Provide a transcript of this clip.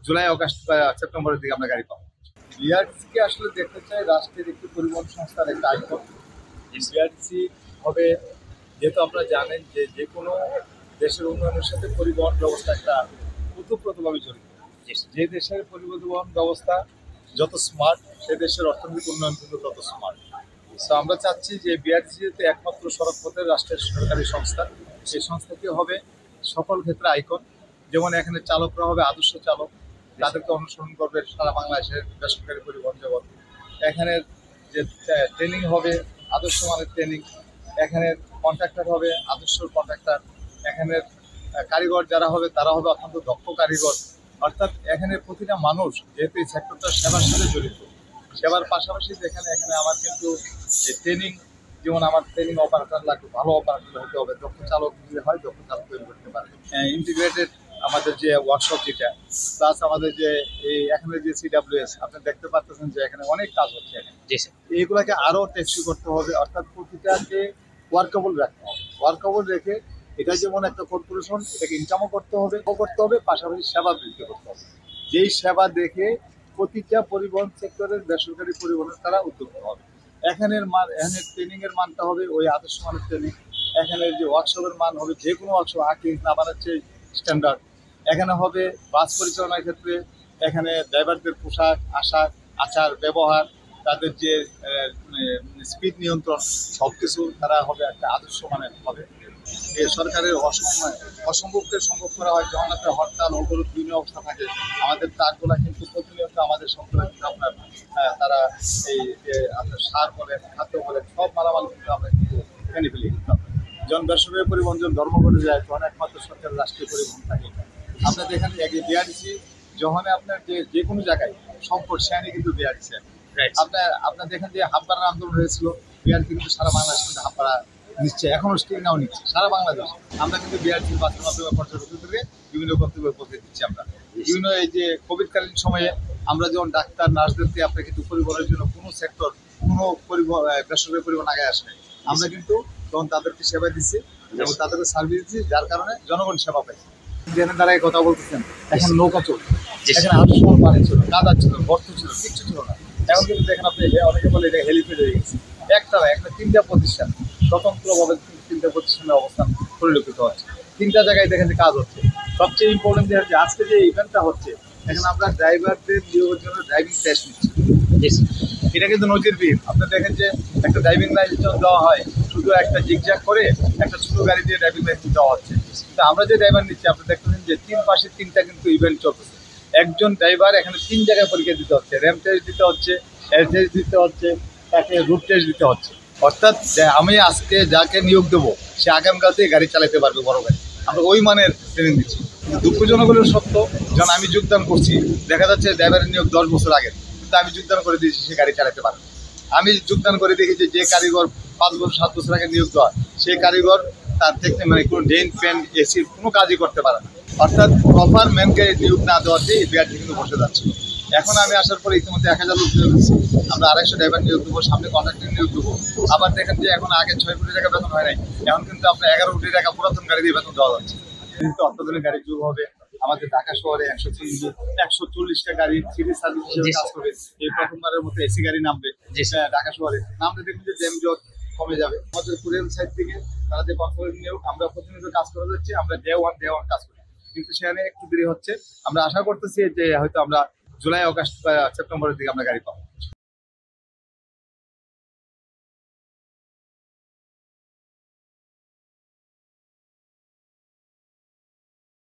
July August বা সেপ্টেম্বরের দিকে আমরা গাড়ি পাবো। বিআরটিসিকে আসলে দেখতে চাই রাষ্ট্রের একটি পরিবহন সংস্থার একটা আইকন। বিআরটিসি হবে, যেহেতু আপনারা জানেন যে যে কোনো দেশের উন্নয়নের সাথে পরিবহন ব্যবস্থা একটা ওতপ্রোতভাবে জড়িত। যে দেশের পরিবহন ব্যবস্থা যত স্মার্ট, সে দেশের অর্থনৈতিক উন্নয়ন কিন্তু তত স্মার্ট। তো আমরা চাচ্ছি যে বিআরটিসি যেহেতু একমাত্র সড়ক পথের রাষ্ট্রের সরকারি সংস্থা, সেই সংস্থাটি হবে সকল ক্ষেত্রে আইকন। যেমন এখানে চালকরা হবে আদর্শ চালক, তাদেরকে অনুসরণ করবে সারা বাংলাদেশের বেসরকারি পরিবহন জগৎ। এখানে যে ট্রেনিং হবে আদর্শ মানের ট্রেনিং, এখানে কন্ট্রাক্টর হবে আদর্শ কন্ট্রাক্টর, এখানের কারিগর যারা হবে তারা হবে অত্যন্ত দক্ষ কারিগর। অর্থাৎ এখানে প্রতিটা মানুষ যেহেতু এই সেক্টরটা সেবার সাথে জড়িত, সেবার পাশাপাশি এখানে আমার কিন্তু ট্রেনিং, যেমন আমার ট্রেনিং অপারেটর লাগবে, ভালো অপারেটর হতে হবে, দক্ষ চালক যদি হয় দক্ষ চালক তৈরি করতে পারবে। ইন্টিগ্রেটেড আমাদের যে ওয়ার্কশপ যেটা, প্লাস আমাদের যে এই এখানে যে সিডাব্লিউএস আপনি দেখতে পাচ্ছেন যে এখানে অনেক কাজ হচ্ছে এখানে, এইগুলাকে আরও টেকসই করতে হবে। অর্থাৎ প্রতিটাকে ওয়ার্কেবল রাখতে হবে। ওয়ার্কেবল রেখে এটা যেমন একটা কর্পোরেশন, এটাকে ইনকামও করতে হবে, পাশাপাশি সেবা বৃদ্ধি করতে হবে। যেই সেবা দেখে প্রতিটা পরিবহন সেক্টরের বেসরকারি পরিবহনের তারা উদ্যোক্ত হবে। এখানের ট্রেনিংয়ের মানটা হবে ওই আদর্শ মানের ট্রেনিং। এখানের যে ওয়ার্কশপের মান হবে যে কোনো ওয়ার্কশপ না বানাচ্ছে স্ট্যান্ডার্ড। এখানে হবে বাস পরিচালনার ক্ষেত্রে এখানে ড্রাইভারদের পোশাক আচার ব্যবহার, তাদের যে স্পিড নিয়ন্ত্রণ, সব কিছু তারা হবে একটা আদর্শ মানের হবে। সরকারের অসম্ভবকে সম্ভব করা হয়। যখন আপনার হরতাল অবরোধ বিভিন্ন অবস্থা থাকে, আমাদের ট্রাকগুলা কিন্তু প্রতিনিয়ত আমাদের সম্প্রদায় আপনার তারা এই আপনার সার বলেন, খাদ্য বলেন, সব মালামাল কিন্তু আমরা কিন্তু এনে ফেলি। যখন বেসরকারি পরিবহন যখন ধর্মঘটে যায় তখন একমাত্র সরকারের রাষ্ট্রীয় পরিবহন থাকে। আপনাদের এখানে বিআরটিসি যখন আপনার যে কোনো জায়গায় সংকট, সেখানে কিন্তু বিআরটিসি আপনাদের এখান থেকে হাব্বারার আন্দোলন হয়েছিল, বিআরটিসি কিন্তু সারা বাংলাদেশ কিন্তু হাব্বারা নিচ্ছে, এখনো স্টিংনাও নিচ্ছে সারা বাংলাদেশ। আমরা কিন্তু বিআরটিসির বাসের মাধ্যমে পর্যটকদেরকে বিভিন্ন গন্তব্যে পৌঁছে দিচ্ছি। আমরা বিভিন্ন এই যে কোভিডকালীন সময়ে আমরা যেমন ডাক্তার নার্সদেরকে আমরা কিন্তু পরিবহনের জন্য কোনো সেক্টর, কোনো বেসরকারি পরিবহন আগে আসে, আমরা কিন্তু তখন তাদেরকে সেবা দিচ্ছি এবং তাদেরকে সার্ভিস দিচ্ছি, যার কারণে জনগণ সেবা পাইছে। যেখানে তারা কথা বলতেছেন, এখন নৌকা চলছে, এখানে আটশো সময় পানি ছিল, কাদা ছিল, গর্ত ছিল, কিচ্ছু ছিল না। এখন কিন্তু দেখেন আপনি অনেকে বলে এটা হেলিপ্যাড হয়ে গেছে। একটা তিনটা প্রতিষ্ঠান স্বতন্ত্রভাবে তিনটা প্রতিষ্ঠানের অবস্থান পরিলক্ষিত হচ্ছে। তিনটা জায়গায় দেখেন যে কাজ হচ্ছে। সবচেয়ে ইম্পর্টেন্ট যে আজকে যে ইভেন্টটা হচ্ছে, এখন আমরা ড্রাইভারদের নিয়োগের জন্য ড্রাইভিং টেস্ট নিচ্ছি। এটা কিন্তু নজিরবিহীন। আপনার দেখেন যে একটা ড্রাইভিং লাইসেন্স দেওয়া হয় শুধু একটা জিগজ্যাগ করে একটা ছোট গাড়ি দিয়ে ড্রাইভিং লাইসেন্স দেওয়া হচ্ছে। কিন্তু আমরা যে ড্রাইভার নিচ্ছি আপনি দেখতেছেন যে তিন পাশে তিনটা কিন্তু ইভেন্ট চলতেছে। একজন ড্রাইভার এখানে 3 জায়গায় পরীক্ষা দিতে হচ্ছে, র্যাম টেস্ট দিতে হচ্ছে, এয়ার টেস্ট দিতে হচ্ছে, তাকে রুট টেস্ট দিতে হচ্ছে। অর্থাৎ আমি আজকে যাকে নিয়োগ দেবো সে আগামীকাল থেকে গাড়ি চালাতে পারবে, বড় গাড়ি। আমরা ওই মানের ট্রেনিং দিচ্ছি। কিন্তু দুঃখজনক হলেও সত্য, যখন আমি যোগদান করছি দেখা যাচ্ছে ড্রাইভারের নিয়োগ 10 বছর আগে, কিন্তু আমি যোগদান করে দিয়েছি সে গাড়ি চালাতে পারবে। আমি যোগদান করে দেখেছি যে কারিগর 5 বছর 7 বছর আগে নিয়োগ দেওয়া, সেই কারিগর তার থেকে কোনো ড্রেন ফ্যান এসির কোনো কাজই করতে পারে না। অর্থাৎ প্রপার ম্যানকে নিয়োগ না দেওয়াতেই বিআরটি কিন্তু বসে যাচ্ছে। এখন আমি আসার পরে ইতিমধ্যে 1000 লোক নিয়োগ দিচ্ছি, আমরা 250 ড্রাইভার নিয়োগ দেবো, সামনে কন্ট্রাক্টর নিয়োগ দেবো। আবার দেখেন যে এখন আগে 6 কোটি টাকা বেতন হয় নাই, এখন কিন্তু আপনার 11 কোটি টাকা পুরাতন গাড়ি দিয়ে বেতন দেওয়া যাচ্ছে। কিন্তু অত্যাধুনিক গাড়ির যুগ হবে। আমাদের ঢাকা শহরে 140টা গাড়ি সিটি সার্ভিস হিসেবে কাজ করবে। এই প্রথমবারের মতো এসি গাড়ি নামবে ঢাকা শহরে। নামলে দেখুন যে জ্যামজট কমে যাবে। আমাদের কোরিয়ান সাইড থেকে তারা যে কনফারেন্স নিয়োগ আমরা প্রতিনিয়ত কাজ করে যাচ্ছি, আমরা ডে ওয়ান কাজ করি, কিন্তু সেখানে একটু দেরি হচ্ছে। আমরা আশা করতেছি যে হয়তো আমরা জুলাই আগস্ট বা সেপ্টেম্বরের দিকে আমরা গাড়ি পাবো।